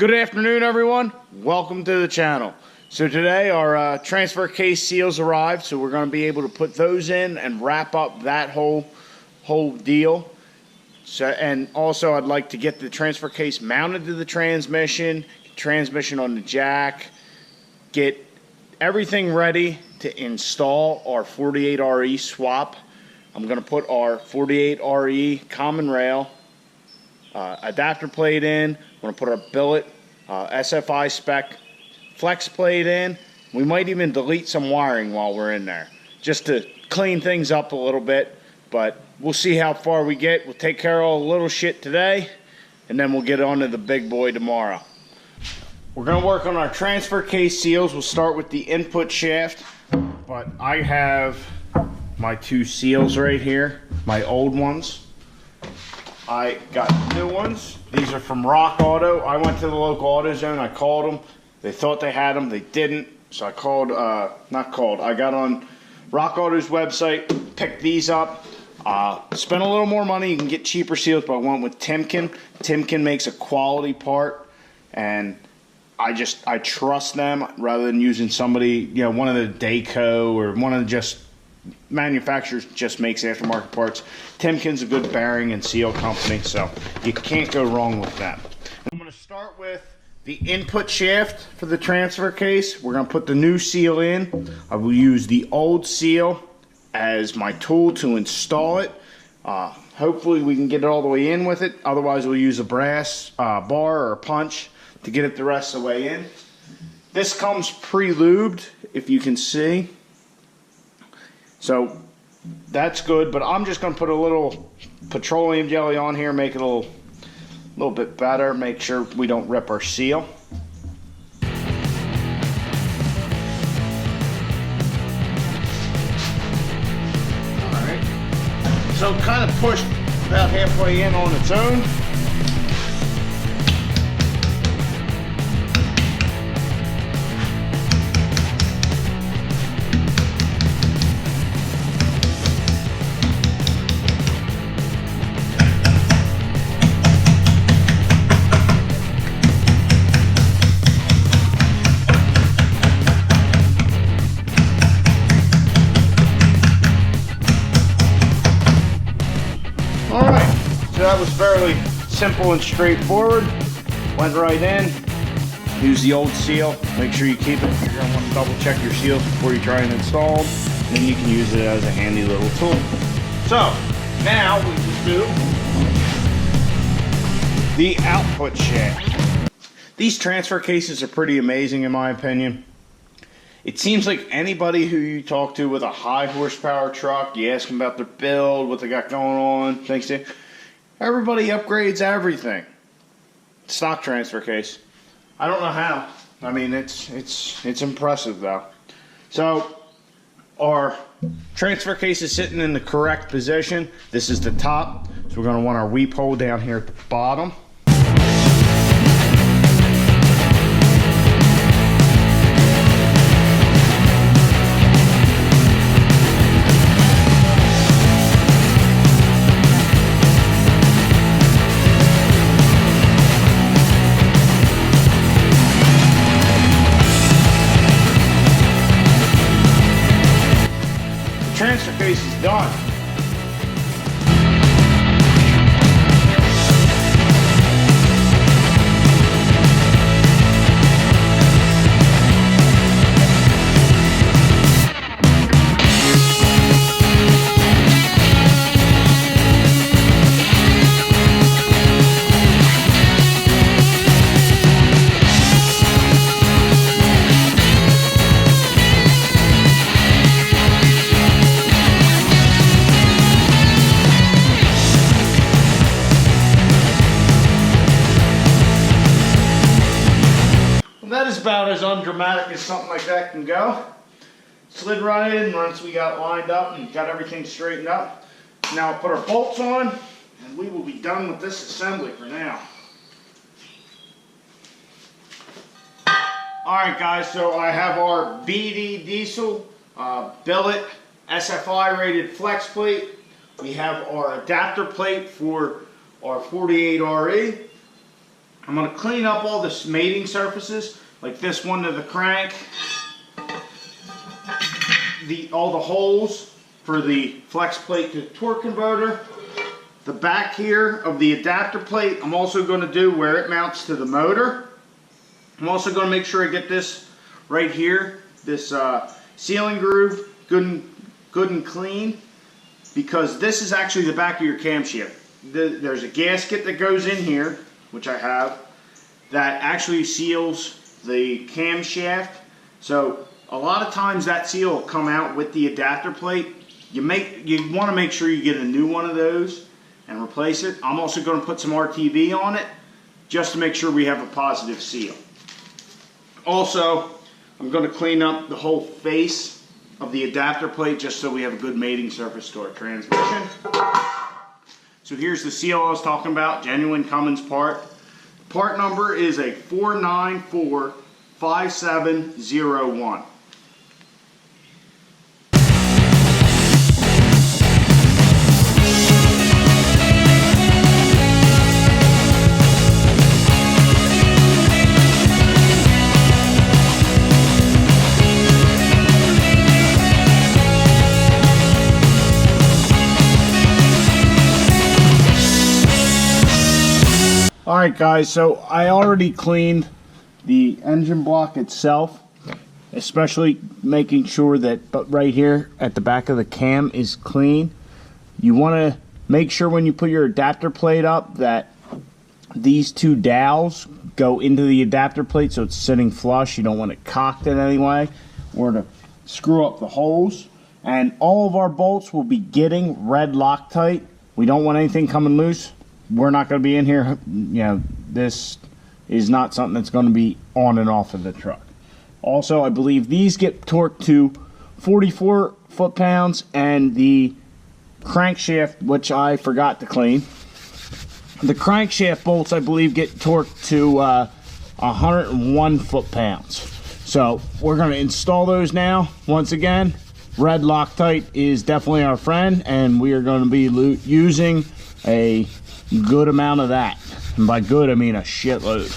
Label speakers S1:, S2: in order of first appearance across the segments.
S1: Good afternoon, everyone. Welcome to the channel. So today our transfer case seals arrived, so we're going to be able to put those in and wrap up that whole deal. So, and also I'd like to get the transfer case mounted to the transmission on the jack, get everything ready to install our 48RE swap. I'm going to put our 48RE common rail adapter plate in. I'm going to put our billet SFI spec flex plate in. We might even delete some wiring while we're in there just to clean things up a little bit, but we'll see how far we get. We'll take care of all the little shit today, and then we'll get on to the big boy tomorrow. We're going to work on our transfer case seals. We'll start with the input shaft, but I have my two seals right here, my old ones. I got new ones. These are from Rock Auto. I went to the local AutoZone. I called them. They thought they had them. They didn't. So I called, I got on Rock Auto's website, picked these up. Spent a little more money. You can get cheaper seals, but I went with Timken. Timken makes a quality part, and I trust them rather than using somebody, one of the Dayco or one of the just manufacturers just makes aftermarket parts. Timken's a good bearing and seal company, so you can't go wrong with them. I'm going to start with the input shaft for the transfer case. We're going to put the new seal in. I will use the old seal as my tool to install it. Hopefully we can get it all the way in with it. Otherwise we'll use a brass bar or a punch to get it the rest of the way in. This comes pre-lubed, if you can see. So that's good, but I'm just going to put a little petroleum jelly on here, make it a little bit better, make sure we don't rip our seal. Alright, so kind of pushed about halfway in on its own. That was fairly simple and straightforward. Went right in. Use the old seal. Make sure you keep it. You're going to want to double check your seals before you try and install them. And then you can use it as a handy little tool. So now we just do the output shaft. These transfer cases are pretty amazing in my opinion. It seems like anybody who you talk to with a high horsepower truck, you ask them about their build, what they got going on, things like that. Everybody upgrades everything. Stock transfer case. I don't know how. I mean, it's impressive though. So our transfer case is sitting in the correct position. This is the top. So we're going to want our weep hole down here at the bottom. Transfer case is done. That is about as undramatic as something like that can go. Slid right in once we got lined up and got everything straightened up. Now I'll put our bolts on and we will be done with this assembly for now. Alright guys, so I have our BD diesel billet SFI rated flex plate. We have our adapter plate for our 48RE. I'm going to clean up all the mating surfaces, like this one to the crank, all the holes for the flex plate to torque converter, the back here of the adapter plate. I'm also going to do where it mounts to the motor. I'm also going to make sure I get this right here, this sealing groove, good and clean, because this is actually the back of your camshaft. There's a gasket that goes in here, which I have, that actually seals the camshaft. So a lot of times that seal will come out with the adapter plate. You want to make sure you get a new one of those and replace it. I'm also going to put some RTV on it just to make sure we have a positive seal. Also, I'm going to clean up the whole face of the adapter plate just so we have a good mating surface to our transmission. So here's the seal I was talking about, genuine Cummins part. Part number is a 4945701. Alright guys, so I already cleaned the engine block itself, especially making sure that right here at the back of the cam is clean. You want to make sure when you put your adapter plate up that these two dowels go into the adapter plate so it's sitting flush. You don't want it cocked in any way or to screw up the holes. And all of our bolts will be getting red Loctite. We don't want anything coming loose. We're not going to be in here, you know, this is not something that's going to be on and off of the truck. Also, I believe these get torqued to 44 foot-pounds, and the crankshaft, which I forgot to clean, the crankshaft bolts, I believe, get torqued to 101 foot-pounds. So we're going to install those now. Once again, red Loctite is definitely our friend, and we are going to be using a good amount of that, and by good I mean a shitload.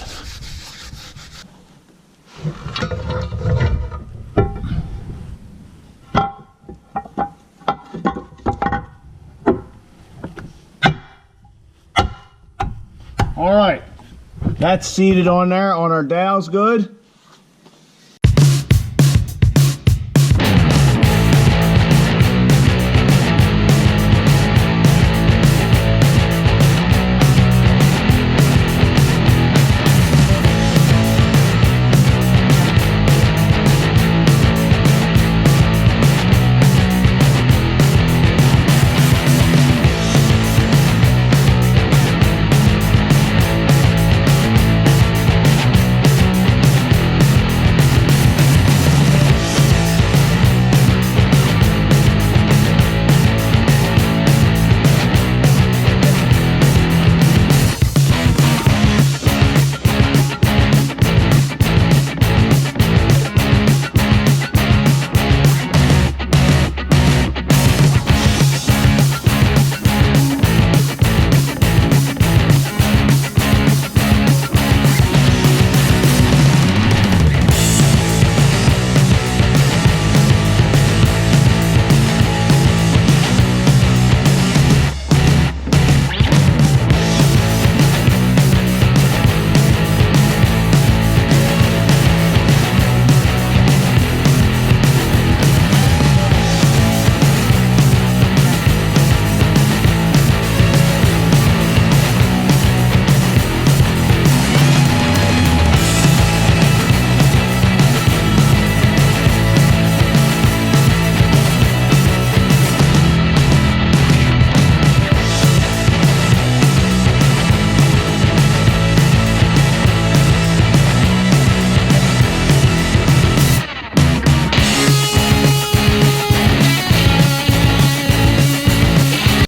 S1: All right, that's seated on there on our dowels good.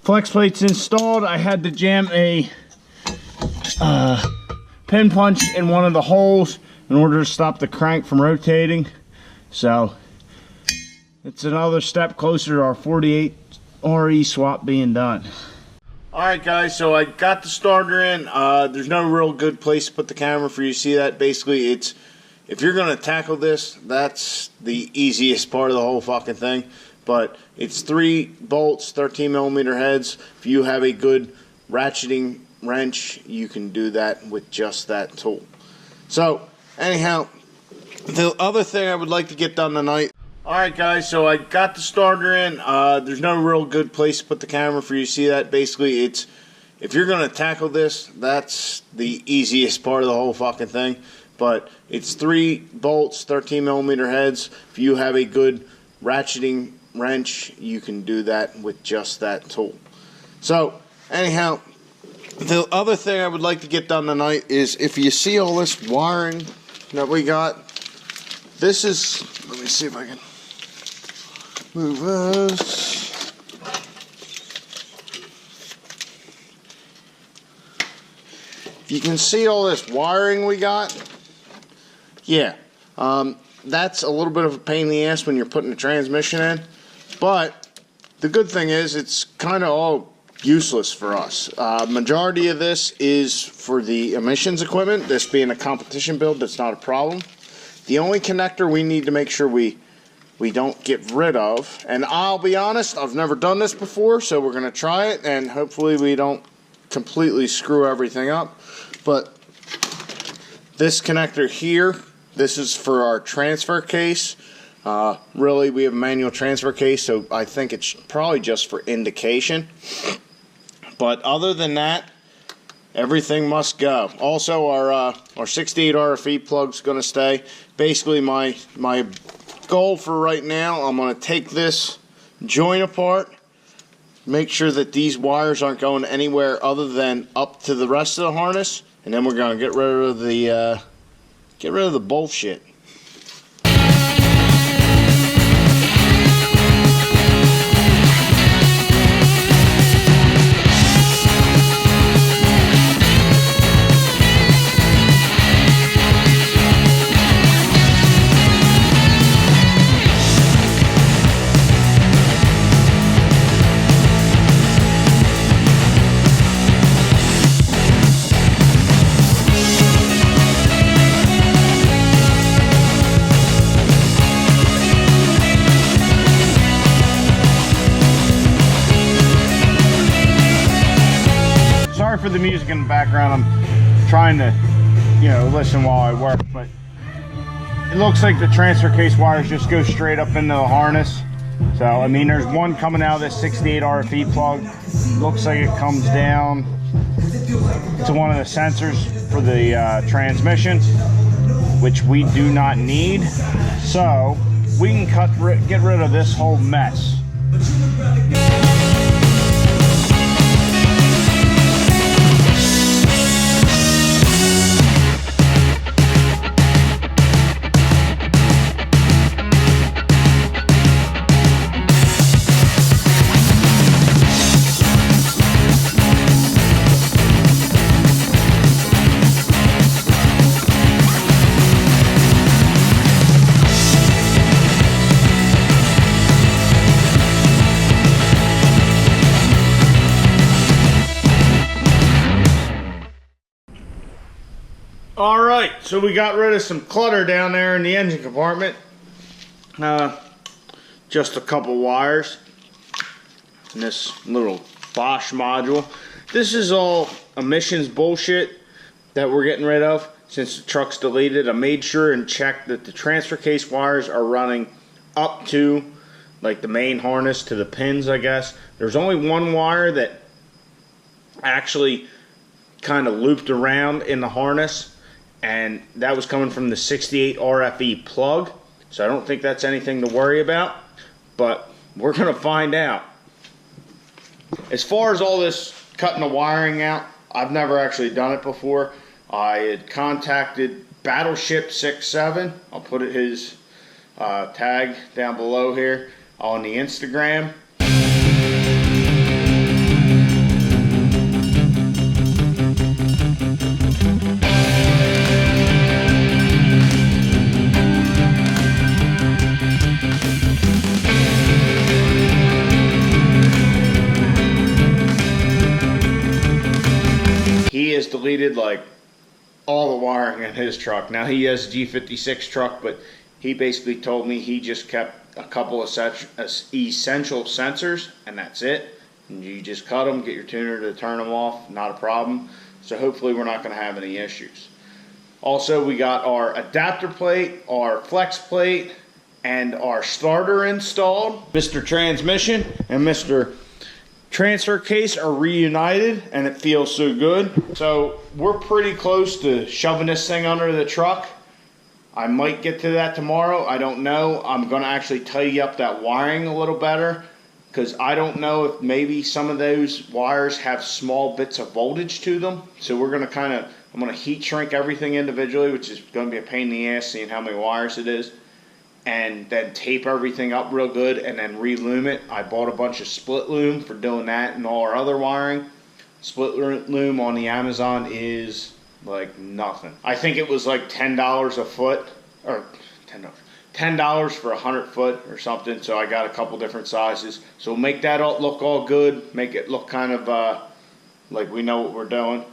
S1: Flex plate's installed. I had to jam a pin punch in one of the holes in order to stop the crank from rotating. So it's another step closer to our 48 RE swap being done. Alright guys, so I got the starter in. There's no real good place to put the camera for you to see that. Basically, if you're going to tackle this, that's the easiest part of the whole fucking thing. But it's 3 bolts, 13mm heads. If you have a good ratcheting wrench, you can do that with just that tool. So, anyhow, the other thing I would like to get done tonight. Alright guys, so I got the starter in. There's no real good place to put the camera for you to see that. Basically, if you're going to tackle this, that's the easiest part of the whole fucking thing. But it's 3 bolts, 13mm heads. If you have a good ratcheting wrench, you can do that with just that tool. So, anyhow, the other thing I would like to get done tonight is, if you see all this wiring that we got, this is, let me see if I can move this. You can see all this wiring we got. Yeah, that's a little bit of a pain in the ass when you're putting the transmission in, but the good thing is it's kind of all useless for us. Majority of this is for the emissions equipment. This being a competition build, that's not a problem. The only connector we need to make sure we don't get rid of, and I'll be honest, I've never done this before, so we're going to try it, and hopefully we don't completely screw everything up. But this connector here, this is for our transfer case. Really, we have a manual transfer case, so I think it's probably just for indication. But other than that, everything must go. Also, our 68 RFE plug's going to stay. Basically, my goal for right now, I'm going to take this joint apart, make sure that these wires aren't going anywhere other than up to the rest of the harness, and then we're going to get rid of the bullshit. For the music in the background, I'm trying to, listen while I work, but it looks like the transfer case wires just go straight up into the harness. So, I mean, there's one coming out of this 68 RFE plug. Looks like it comes down to one of the sensors for the transmission, which we do not need. So, we can get rid of this whole mess. Alright, so we got rid of some clutter down there in the engine compartment. Just a couple wires. And this little Bosch module. This is all emissions bullshit that we're getting rid of since the truck's deleted. I made sure and checked that the transfer case wires are running up to like the main harness to the pins, I guess. There's only one wire that actually kind of looped around in the harness, and that was coming from the 68 RFE plug, so I don't think that's anything to worry about, but we're going to find out. As far as all this cutting the wiring out, I've never actually done it before. I had contacted Battleship 6.7. I'll put his tag down below here on the Instagram. has deleted like all the wiring in his truck. Now he has a G56 truck, but he basically told me he just kept a couple of essential sensors, and that's it. And you just cut them, get your tuner to turn them off, not a problem. So hopefully we're not going to have any issues. Also, we got our adapter plate, our flex plate, and our starter installed. Mr. Transmission and Mr. Transfer case are reunited, and it feels so good. So we're pretty close to shoving this thing under the truck. I might get to that tomorrow. I don't know. I'm going to actually tidy up that wiring a little better, because I don't know if maybe some of those wires have small bits of voltage to them. So we're going to I'm going to heat shrink everything individually, which is going to be a pain in the ass seeing how many wires it is. And then tape everything up real good and then re-loom it. I bought a bunch of split loom for doing that and all our other wiring. Split loom on the Amazon is like nothing. I think it was like $10 a foot, or $10 for 100 foot or something. So I got a couple different sizes. So we'll make that look all good, make it look kind of like we know what we're doing,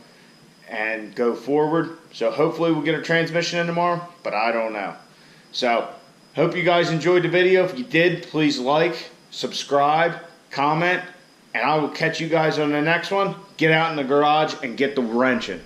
S1: and go forward. So hopefully we'll get a transmission in tomorrow, but I don't know. So hope you guys enjoyed the video. If you did, please like, subscribe, comment, and I will catch you guys on the next one. Get out in the garage and get the wrenching.